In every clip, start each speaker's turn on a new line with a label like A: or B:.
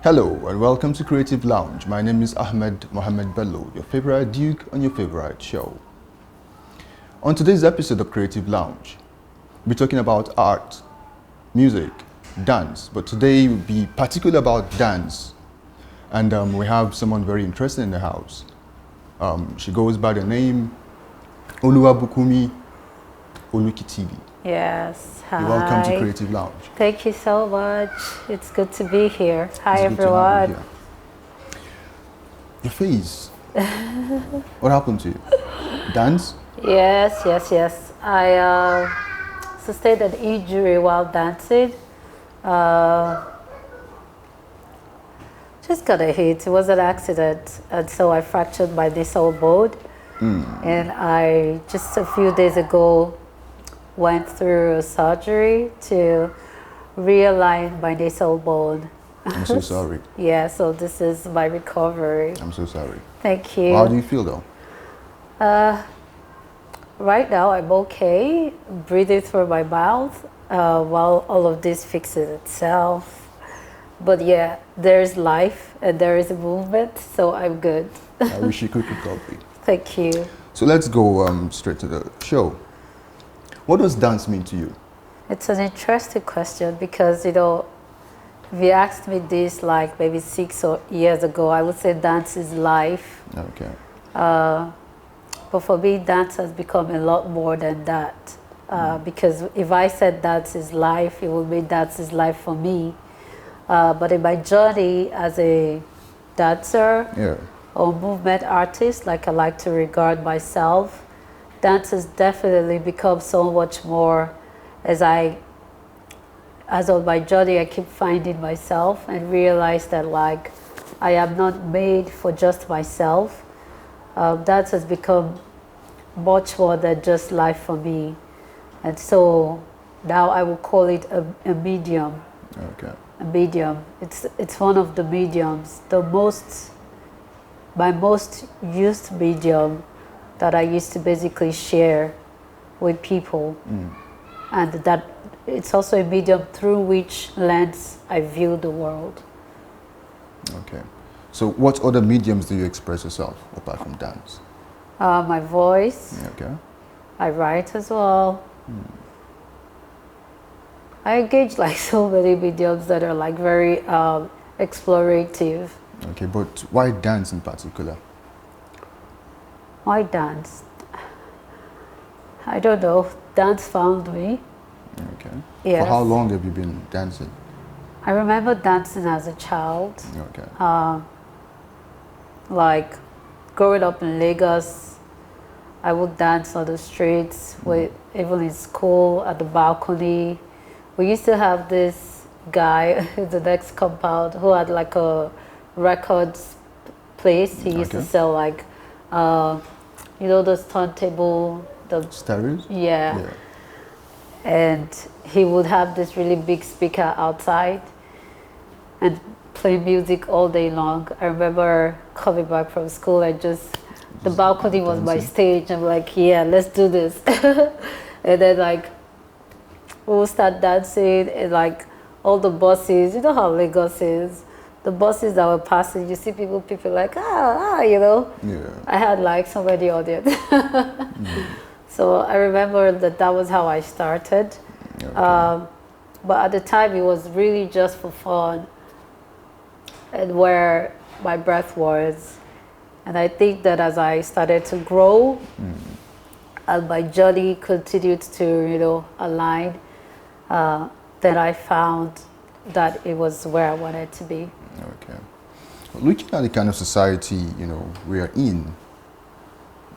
A: Hello and welcome to Creative Lounge. My name is Ahmed Mohamed Bello, your favorite Duke on your favorite show. On today's episode of Creative Lounge, we'll be talking about art, music, dance, but today will be particularly about dance. And we have someone very interesting in the house. She goes by the name Oluwabukumi Olukitibi.
B: Yes, hi.
A: You're welcome to Creative Lounge.
B: Thank you so much. It's good to be here. Hi,
A: It's good to have you
B: everyone.
A: here. Your face. What happened to you? Dance?
B: Yes. I sustained an injury while dancing. Just got a hit. It was an accident, and so I fractured my distal bone. And I just a few days ago went through a surgery to realign my nasal bone.
A: I'm so sorry.
B: Yeah, so this is my recovery.
A: I'm so sorry.
B: Thank you.
A: How do you feel though?
B: Right now I'm okay, breathing through my mouth while all of this fixes itself. But yeah, there's life and there is movement, so I'm good.
A: I wish you quick recovery.
B: Thank you.
A: So let's go straight to the show. What does dance mean to you?
B: It's an interesting question because, if you asked me this like maybe 6 years ago, I would say dance is life.
A: Okay.
B: But for me, dance has become a lot more than that. Because if I said dance is life, it would mean dance is life for me. But in my journey as a dancer
A: Yeah.
B: or movement artist, like I like to regard myself, dance has definitely become so much more as on my journey I keep finding myself and realize that like I am not made for just myself. Dance has become much more than just life for me. And so now I will call it a medium.
A: Okay.
B: A medium. It's one of the mediums, my most used medium that I used to basically share with people. And that it's also a medium through which lens I view the world.
A: Okay. So what other mediums do you express yourself apart from dance?
B: My voice,
A: Okay.
B: I write as well. I engage like so many mediums that are like very explorative.
A: Okay, but why dance in particular?
B: Why dance? I don't know. Dance found me.
A: Okay.
B: Yes.
A: For how long have you been dancing?
B: I remember dancing as a child.
A: Okay.
B: Like growing up in Lagos, I would dance on the streets, even in school, at the balcony. We used to have this guy in the next compound who had like a records place. He used to
A: Okay.
B: sell like, those turntable, the
A: Stereos?
B: yeah.
A: Yeah.
B: And he would have this really big speaker outside and play music all day long. I remember coming back from school and the balcony was my
A: dancing?
B: stage. I'm like, yeah, let's do this. And then like we'll start dancing and like all the buses, you know how Lagos is, the buses that were passing, you see people like,
A: Yeah.
B: I had like so many audience. So I remember that was how I started.
A: Okay.
B: But at the time it was really just for fun and where my breath was. And I think that as I started to grow and my journey continued to, align, then I found that it was where I wanted to be.
A: Okay. Looking at the kind of society, we are in,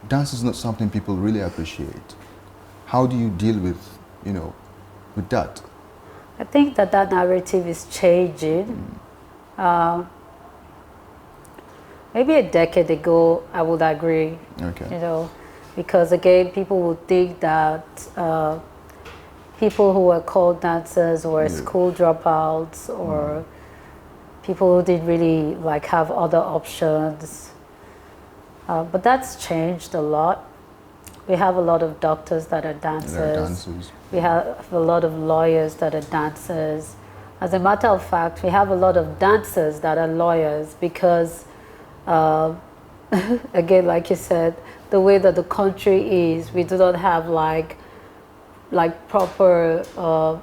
A: dance is not something people really appreciate. How do you deal with that?
B: I think that narrative is changing. Maybe a decade ago, I would agree.
A: Okay.
B: Because again, people would think that people who were called dancers were school dropouts or people who didn't really like have other options. But that's changed a lot. We have a lot of doctors that are dancers.
A: They're dancers.
B: We have a lot of lawyers that are dancers. As a matter of fact, we have a lot of dancers that are lawyers because, again, like you said, the way that the country is, we do not have like proper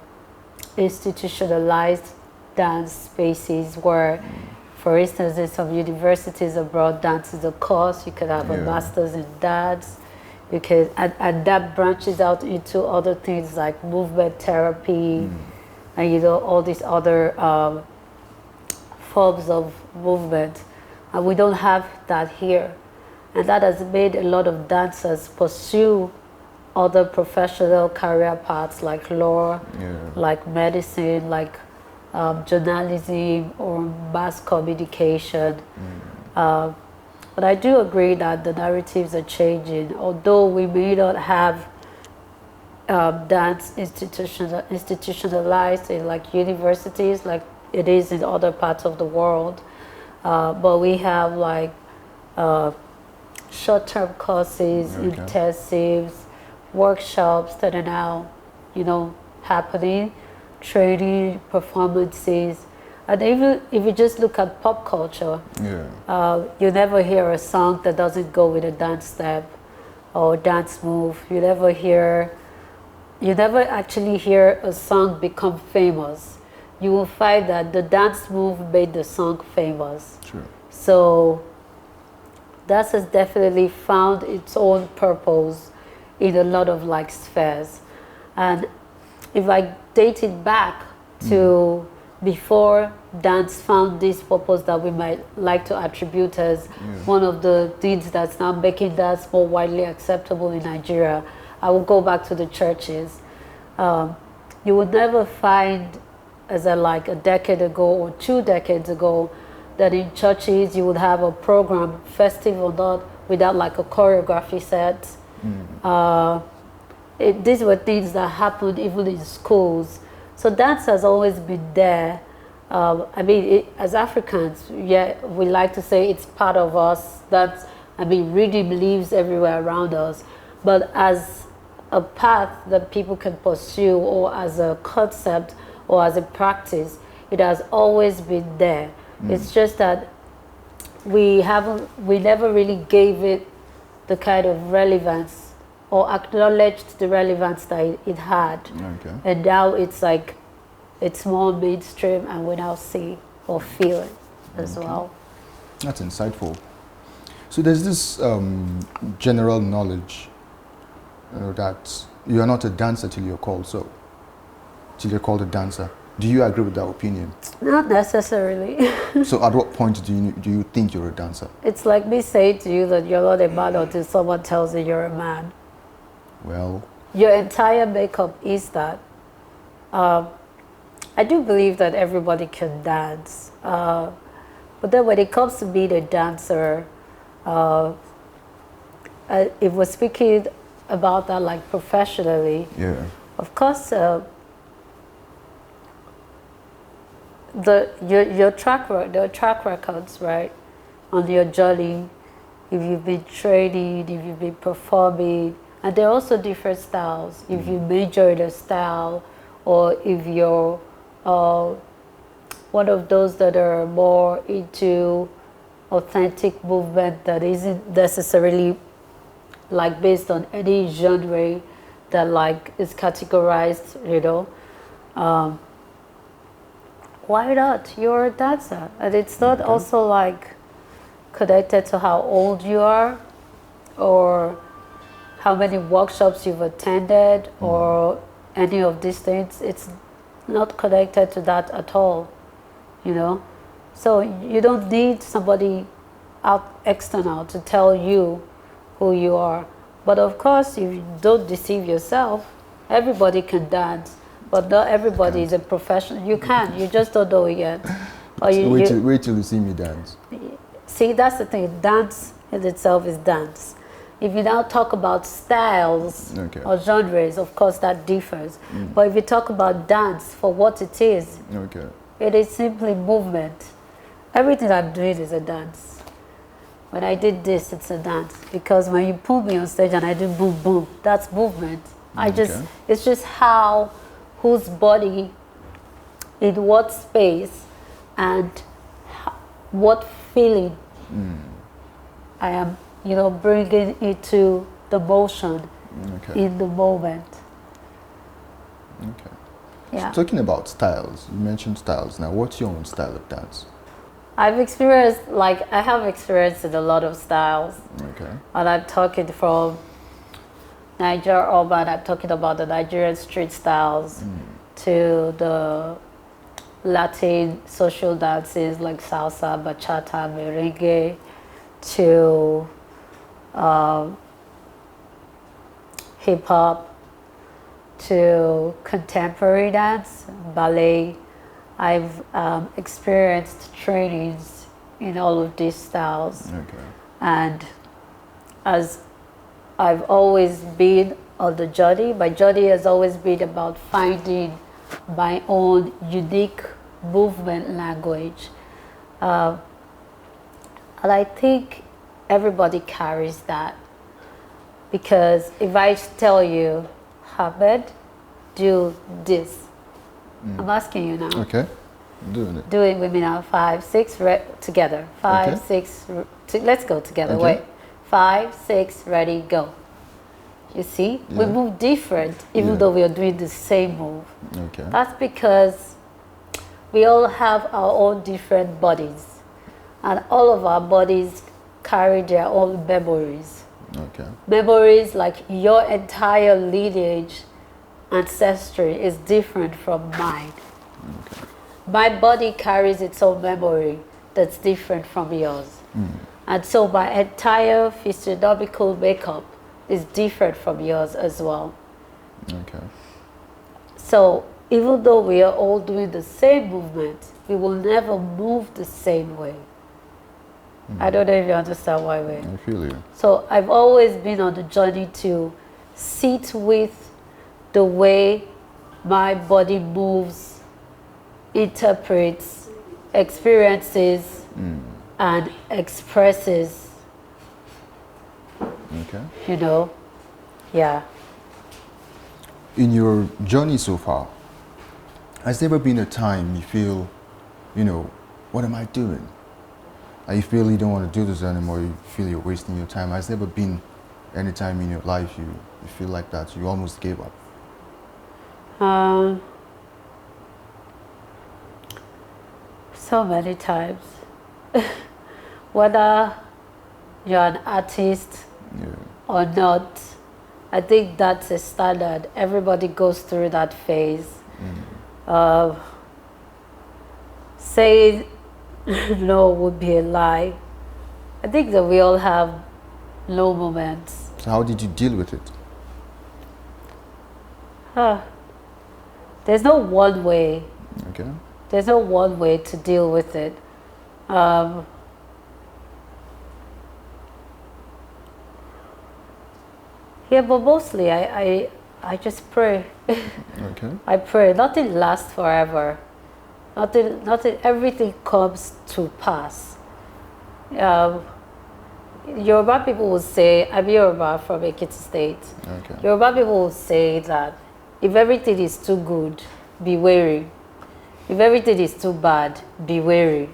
B: institutionalized dance spaces where, for instance, in some universities abroad, dance is a course. You could have a master's in dance. You can, and that branches out into other things like movement therapy, and you know, all these other forms of movement. And we don't have that here. And that has made a lot of dancers pursue other professional career paths like law, like medicine, like journalism or mass communication. But I do agree that the narratives are changing. Although we may not have dance institutionalized in like universities like it is in other parts of the world, but we have like short-term courses, intensives, workshops that are now, you know, happening, training, performances. And even if you just look at pop culture, you never hear a song that doesn't go with a dance step or dance move. You never actually hear a song become famous. You will find that the dance move made the song famous.
A: True.
B: So dance has definitely found its own purpose in a lot of like spheres. And if I date it back to before dance found this purpose that we might like to attribute as one of the things that's now making dance more widely acceptable in Nigeria, I will go back to the churches. You would never find, as like a decade ago or 2 decades ago, that in churches you would have a program, festive or not, without like a choreography set. These were things that happened even in schools. So dance has always been there. I mean, as Africans, we like to say it's part of us. That's, I mean, rhythm lives everywhere around us. But as a path that people can pursue, or as a concept, or as a practice, it has always been there. It's just that we never really gave it the kind of relevance or acknowledged the relevance that it had. And now it's like, it's more mainstream, and we now see or feel it as well.
A: That's insightful. So there's this general knowledge that you are not a dancer till you're called so, till you're called a dancer. Do you agree with that opinion?
B: Not necessarily.
A: So at what point do you think you're a dancer?
B: It's like me saying to you that you're not a man until someone tells you you're a man.
A: Well,
B: your entire makeup is that. I do believe that everybody can dance. But then when it comes to being a dancer, if we're speaking about that like professionally, of course, your track records, right, on your journey, if you've been training, if you've been performing, and there are also different styles. If you major in a style, or if you're one of those that are more into authentic movement that isn't necessarily like based on any genre that like is categorized, you know, why not? You're a dancer. And it's not also like connected to how old you are or how many workshops you've attended or any of these things. It's not connected to that at all, you know. So you don't need somebody out external to tell you who you are. But of course, if you don't deceive yourself, everybody can dance, but not everybody is a professional. You can, you just don't know it yet. Or
A: wait till you see me dance.
B: See, that's the thing. Dance in itself is dance. If you now talk about styles or genres, of course that differs. But if you talk about dance for what it is, it is simply movement. Everything I'm doing is a dance. When I did this, it's a dance. Because when you pull me on stage and I do boom, boom, that's movement. It's just whose body in what space and what feeling I am, bringing into the motion
A: Okay.
B: in the moment.
A: Okay.
B: Yeah.
A: So talking about styles, you mentioned styles. Now, what's your own style of dance?
B: I have experienced in a lot of styles.
A: Okay.
B: And I'm talking from Niger urban, I'm talking about the Nigerian street styles to the Latin social dances like salsa, bachata, merengue, to hip hop, to contemporary dance, ballet. I've experienced trainings in all of these styles.
A: Okay.
B: And as I've always been on the journey, my journey has always been about finding my own unique movement language. And I think everybody carries that. Because if I tell you, Ahmed, do this, I'm asking you now.
A: Okay. Doing it.
B: Do it with me now. 5, 6, together. 5,
A: Okay.
B: 6, let's go together.
A: Okay.
B: Wait. 5, 6, ready, go. You see? We
A: Yeah.
B: move different even
A: Yeah.
B: though we are doing the same move.
A: Okay.
B: That's because we all have our own different bodies. And all of our bodies carry their own memories.
A: Okay.
B: Memories like your entire lineage, ancestry is different from mine.
A: Okay.
B: My body carries its own memory that's different from yours. And so my entire physiological makeup is different from yours as well.
A: Okay.
B: So even though we are all doing the same movement, we will never move the same way. I don't know if you understand why we're.
A: I feel you.
B: So I've always been on the journey to sit with the way my body moves, interprets, experiences, and expresses,
A: Okay.
B: Yeah.
A: In your journey so far, has there ever been a time you feel, what am I doing? And you feel you don't want to do this anymore, you feel you're wasting your time. Has there ever been any time in your life you feel like that, you almost gave up?
B: So many times. Whether you're an artist
A: Yeah.
B: or not, I think that's a standard. Everybody goes through that phase. Saying no would be a lie. I think that we all have low moments.
A: So how did you deal with it?
B: There's no one way.
A: Okay.
B: There's no one way to deal with it. Yeah, but mostly I just pray.
A: Okay.
B: I pray. Nothing lasts forever. Nothing. Everything comes to pass. Yoruba people will say, I'm Yoruba from Ekiti State.
A: Okay.
B: Yoruba people will say that if everything is too good, be wary. If everything is too bad, be wary.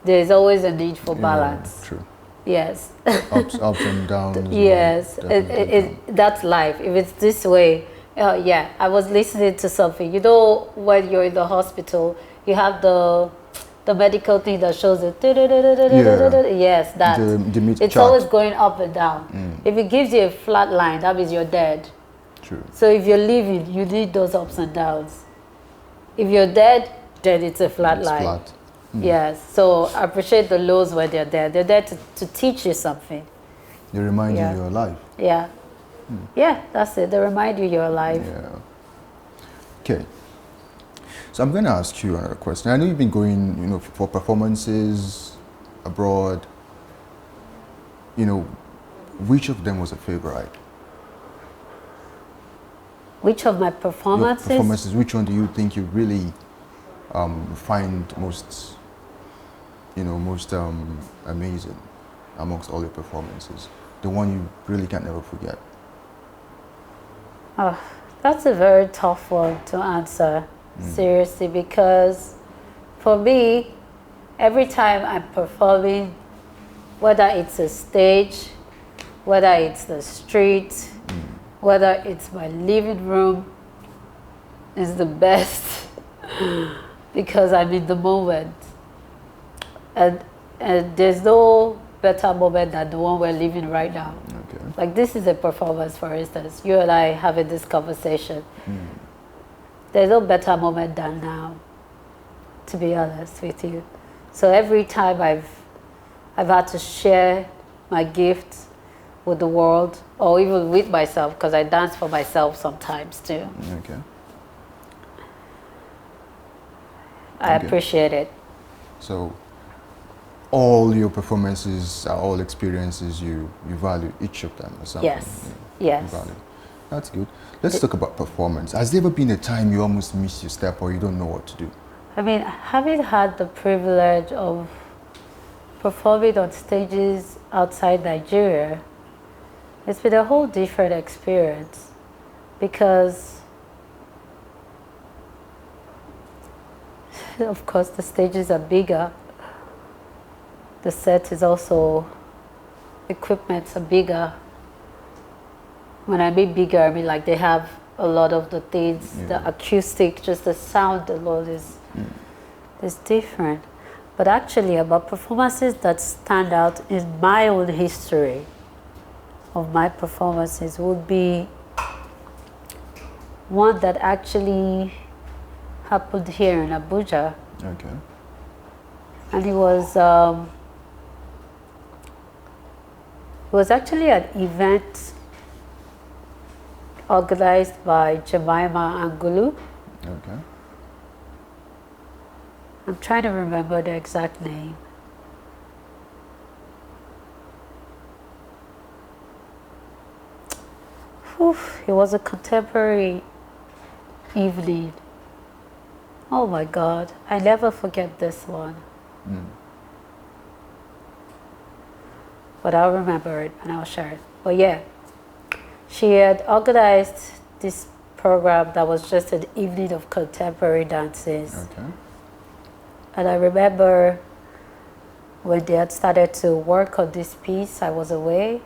B: There's always a need for balance.
A: Yeah, true.
B: Yes.
A: Ups and downs.
B: Yes,
A: Definitely.
B: that's life. If it's this way, yeah. I was listening to something. When you're in the hospital, you have the medical thing that shows it. Yes, that.
A: The meat
B: It's
A: chart.
B: always going up and down. If it gives you a flat line, that means you're dead.
A: True.
B: So if you're living, you need those ups and downs. If you're dead, then it's a flat
A: It's
B: line.
A: flat.
B: Yes. So I appreciate the lows when they're there. They're there to teach you something.
A: They remind
B: Yeah.
A: you you're alive.
B: Yeah. Yeah, that's it. They remind you you're alive.
A: Yeah. Okay. So I'm going to ask you another question. I know you've been going, for performances abroad. Which of them was a favorite?
B: Which of my
A: Your
B: performances?
A: which one do you think you really find most, most amazing amongst all your performances? The one you really can never forget?
B: Oh, that's a very tough one to answer. seriously, because for me, every time I'm performing, whether it's a stage, whether it's the street, whether it's my living room, is the best because I'm in the moment. And there's no better moment than the one we're living right now.
A: Okay.
B: Like this is a performance, for instance. You and I having this conversation. There's no better moment than now, to be honest with you. So every time I've had to share my gift with the world, or even with myself, because I dance for myself sometimes too.
A: Okay.
B: I
A: Okay.
B: appreciate it.
A: So all your performances are all experiences you value each of them or something.
B: Yes.
A: Yeah,
B: Yes.
A: you value. That's good. Let's talk about performance. Has there ever been a time you almost miss your step or you don't know what to do?
B: I mean, having had the privilege of performing on stages outside Nigeria, it's been a whole different experience because, of course, the stages are bigger. The set is also, equipments are bigger. When I mean bigger, I mean like they have a lot of the things, the acoustic, just the sound alone is different. But actually about performances that stand out in my own history of my performances would be one that actually happened here in Abuja.
A: Okay.
B: And it was actually an event organized by Jemima Angulu.
A: Okay.
B: I'm trying to remember the exact name. It was a contemporary evening. Oh my God, I never forget this one. But I'll remember it and I'll share it. But yeah, she had organized this program that was just an evening of contemporary dances.
A: Okay.
B: And I remember when they had started to work on this piece, I was away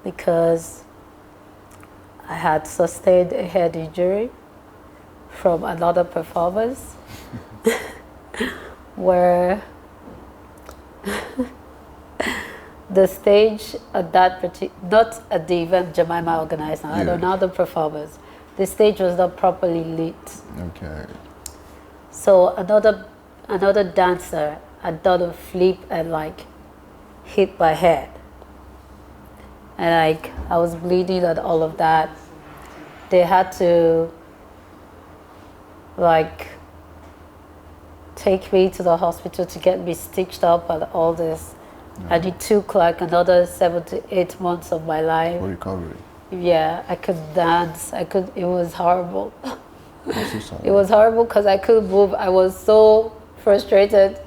B: because I had sustained a head injury from another performance where the stage at that not at the event Jemima organized, I don't know the performance, the stage was not properly lit.
A: Okay.
B: So another dancer had done a flip and like hit my head. And like I was bleeding and all of that. They had to like take me to the hospital to get me stitched up and all this. And it took like another 7 to 8 months of my life.
A: For recovery.
B: Yeah, I could dance. It was horrible.
A: I'm so sorry.
B: It was horrible because I couldn't move. I was so frustrated.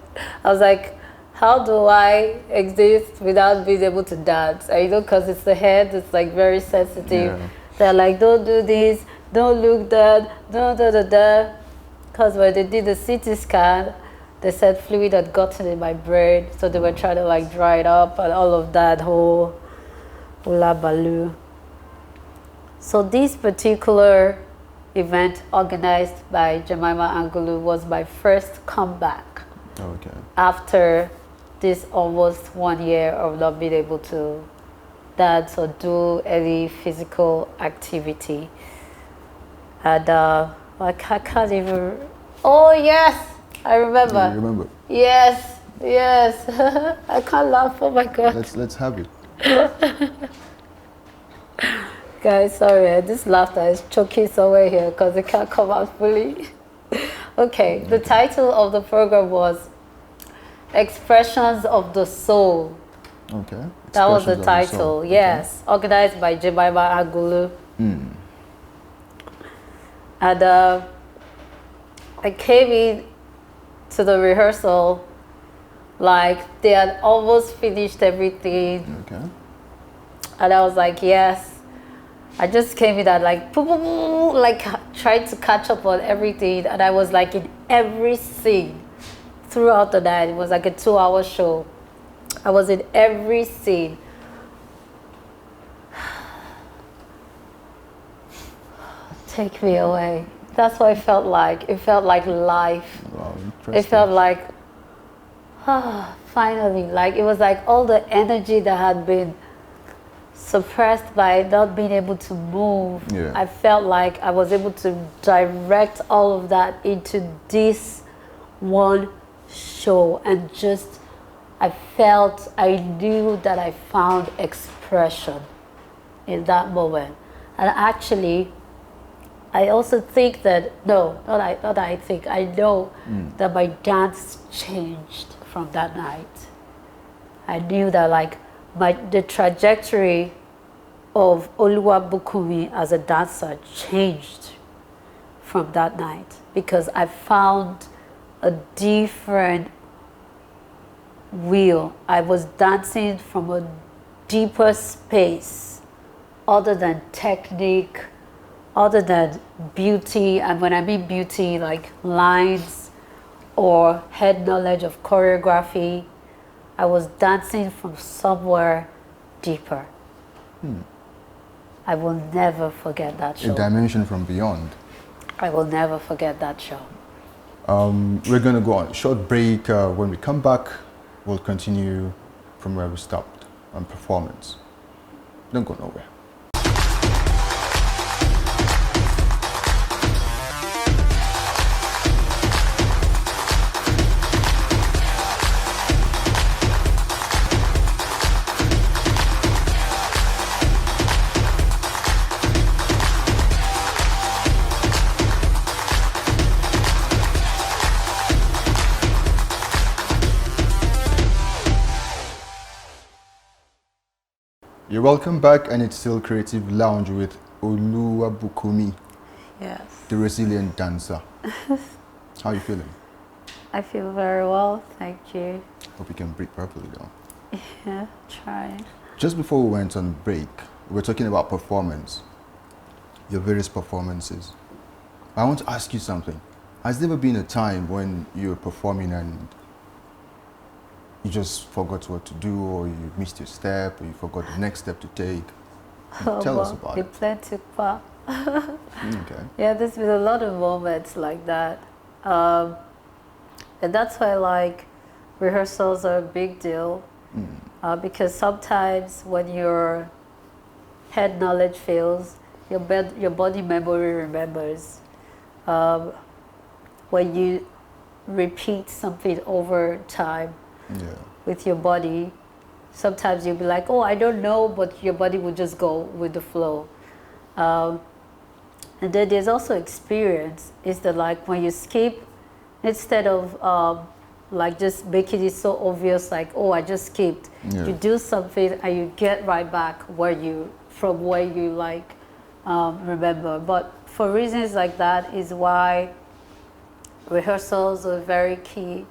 B: I was like, how do I exist without being able to dance? And, you know, because it's the head, it's like very sensitive.
A: Yeah.
B: They're like, don't do this, don't look that, don't da da da. Because when they did the CT scan, they said fluid had gotten in my brain, so they were trying to like dry it up and all of that whole hula baloo. So this particular event organized by Jemima Angulu was my first comeback
A: Okay.
B: after this almost 1 year of not being able to dance or do any physical activity. And I can't even, oh yes, I remember.
A: You remember?
B: Yes, yes. I can't laugh, oh my God.
A: Let's have it.
B: Guys, sorry, this laughter is choking somewhere here because it can't come out fully. Okay, the title of the program was Expressions of the Soul.
A: Okay.
B: That was the
A: Expressions of
B: title,
A: soul.
B: yes. Organized by Jemima Angulu. And I came in to the rehearsal like they had almost finished everything.
A: Okay.
B: And I was like, yes. I just came in and like, boom, boom, boom, like trying to catch up on everything, and I was like in every scene throughout the night. It was like a 2-hour show. I was in every scene. Take me away. That's what it felt like. It felt like life.
A: Wow,
B: It felt like, finally, like it was like all the energy that had been suppressed by not being able to move.
A: Yeah.
B: I felt like I was able to direct all of that into this one show, and just I knew that I found expression in that moment. And actually, I also think that, I know that my dance changed from that night. I knew that like the trajectory of Oluwabukumi as a dancer changed from that night, because I found a different wheel. I was dancing from a deeper space, other than technique, other than beauty. And when I mean beauty, like lines or head knowledge of choreography, I was dancing from somewhere deeper. I will never forget that
A: a
B: show.
A: dimension from beyond.
B: I will never forget that show.
A: We're going to go on a short break. When we come back, we'll continue from where we stopped on performance. Don't go nowhere. You're welcome back, and it's still Creative Lounge with Oluwabukumi,
B: Yes.
A: the resilient dancer. How are you feeling?
B: I feel very well, thank you.
A: Hope you can breathe properly though.
B: Yeah, trying.
A: Just before we went on break, we were talking about performance, your various performances. I want to ask you something. Has there ever been a time when you were performing and you just forgot what to do, or you missed your step, or you forgot the next step to take? Tell us about it.
B: Plenty part.
A: Okay.
B: Yeah, there's been a lot of moments like that. And that's why like rehearsals are a big deal, because sometimes when your head knowledge fails, your body memory remembers. When you repeat something over time with your body, sometimes you'll be like, oh, I don't know, but your body will just go with the flow. And then there's also experience. Is that like when you skip, instead of like just making it so obvious, like, oh, I just skipped, you do something and you get right back from where you like remember. But for reasons like that is why rehearsals are very key.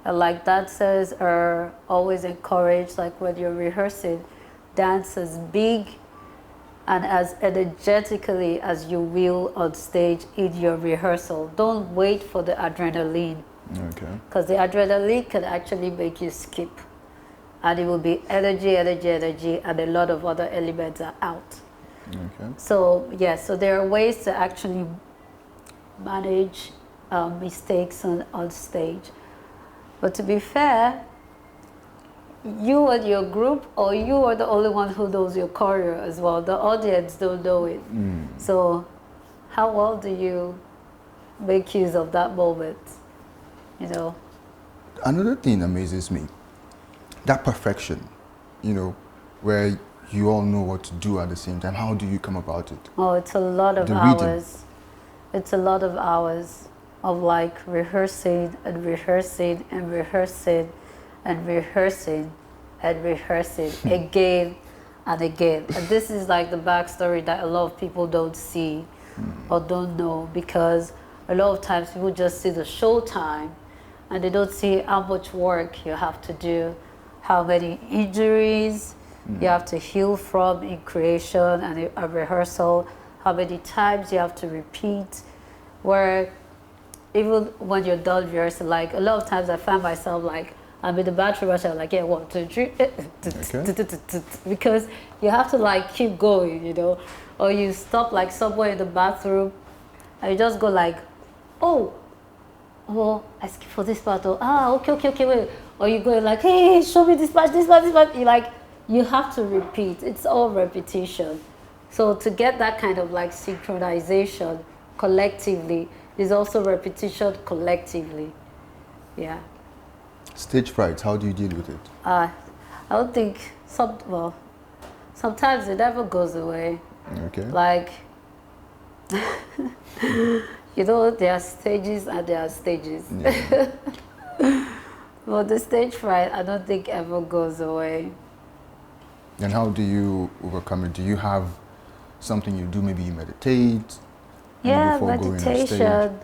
B: Like dancers are always encouraged, like when you're rehearsing, dance as big and as energetically as you will on stage in your rehearsal. Don't wait for the adrenaline.
A: Okay.
B: Because the adrenaline can actually make you skip. And it will be energy, and a lot of other elements are out.
A: Okay.
B: So, yeah, so there are ways to actually manage mistakes on stage. But to be fair, you and your group, or you are the only one who knows your choreo as well. The audience don't know it. So how well do you make use of that moment? You know?
A: Another thing amazes me, that perfection, you know, where you all know what to do at the same time. How do you come about it?
B: Oh, it's a lot of
A: The rhythm.
B: hours. It's a lot of hours of like rehearsing and rehearsing and rehearsing and rehearsing and rehearsing again and again. And this is like the backstory that a lot of people don't see or don't know, because a lot of times people just see the show time and they don't see how much work you have to do, how many injuries you have to heal from in creation and a rehearsal, how many times you have to repeat, where even when you're done rehearsing, like a lot of times I find myself like I'm in the bathroom rush, I'm like, yeah, 1, 2, 3, because you have to like keep going, you know, or you stop like somewhere in the bathroom and you just go like, oh, well, I skip for this part, or okay, wait, or you go like, hey, show me this part, you like, you have to repeat. It's all repetition. So to get that kind of like synchronization collectively is also repetition collectively. Yeah.
A: Stage fright, how do you deal with it?
B: I don't think sometimes it never goes away.
A: Okay.
B: Like, you know, there are stages and there are stages.
A: Yeah.
B: But the stage fright, I don't think ever goes away.
A: And how do you overcome it? Do you have something you do? Maybe you meditate?
B: Yeah,
A: before going on
B: meditation.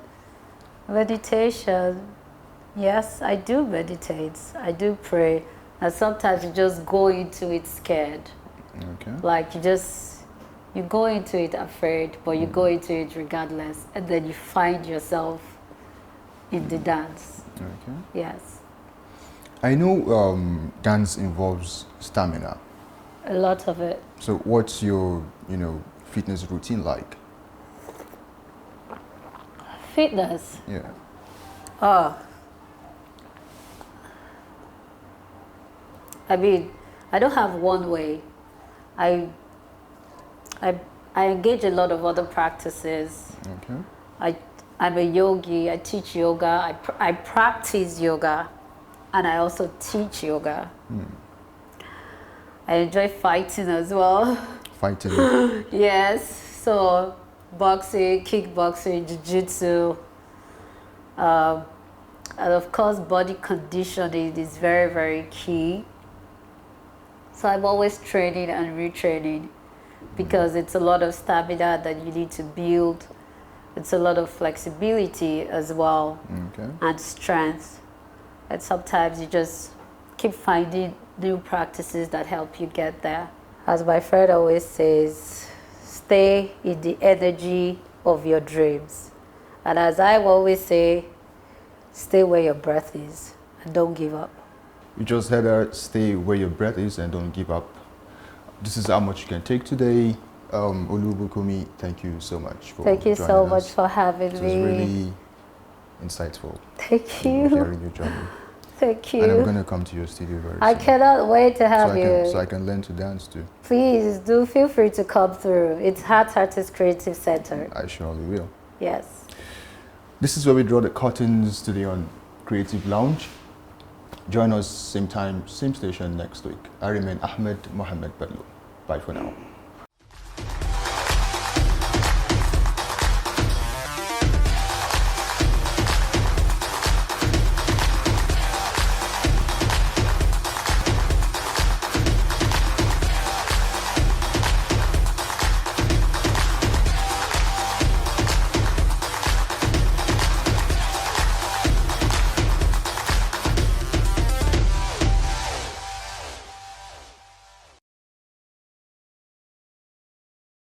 B: Meditation. Yes, I do meditate. I do pray. And sometimes you just go into it scared.
A: Okay.
B: Like you go into it afraid, but you go into it regardless. And then you find yourself in the dance.
A: Okay.
B: Yes.
A: I know dance involves stamina.
B: A lot of it.
A: So what's your, fitness routine like?
B: Fitness.
A: Yeah.
B: I mean, I don't have one way. I engage a lot of other practices.
A: Okay.
B: I'm a yogi. I teach yoga. I practice yoga, and I also teach yoga. I enjoy fighting as well.
A: Fighting.
B: Yes. So boxing, kickboxing, jiu-jitsu. And of course, body conditioning is very, very key. So I'm always training and retraining because it's a lot of stamina that you need to build. It's a lot of flexibility as well,
A: Okay.
B: and strength. And sometimes you just keep finding new practices that help you get there. As my friend always says, stay in the energy of your dreams. And as I always say, stay where your breath is and don't give up.
A: You just heard her, stay where your breath is and don't give up. This is how much you can take today. Olubukumi, thank you so much for
B: Thank you so
A: joining
B: much
A: us.
B: for having
A: It was
B: me.
A: really insightful.
B: Thank
A: in
B: you.
A: Hearing your journey.
B: Thank
A: And I'm
B: you.
A: going to come to your studio very soon.
B: I cannot wait to have you.
A: So I can learn to dance too.
B: Please do feel free to come through. It's Heart Artist Creative Center.
A: I surely will.
B: Yes.
A: This is where we draw the curtains today on Creative Lounge. Join us same time, same station next week. I remain Ahmed Mohamed Bello. Bye for now.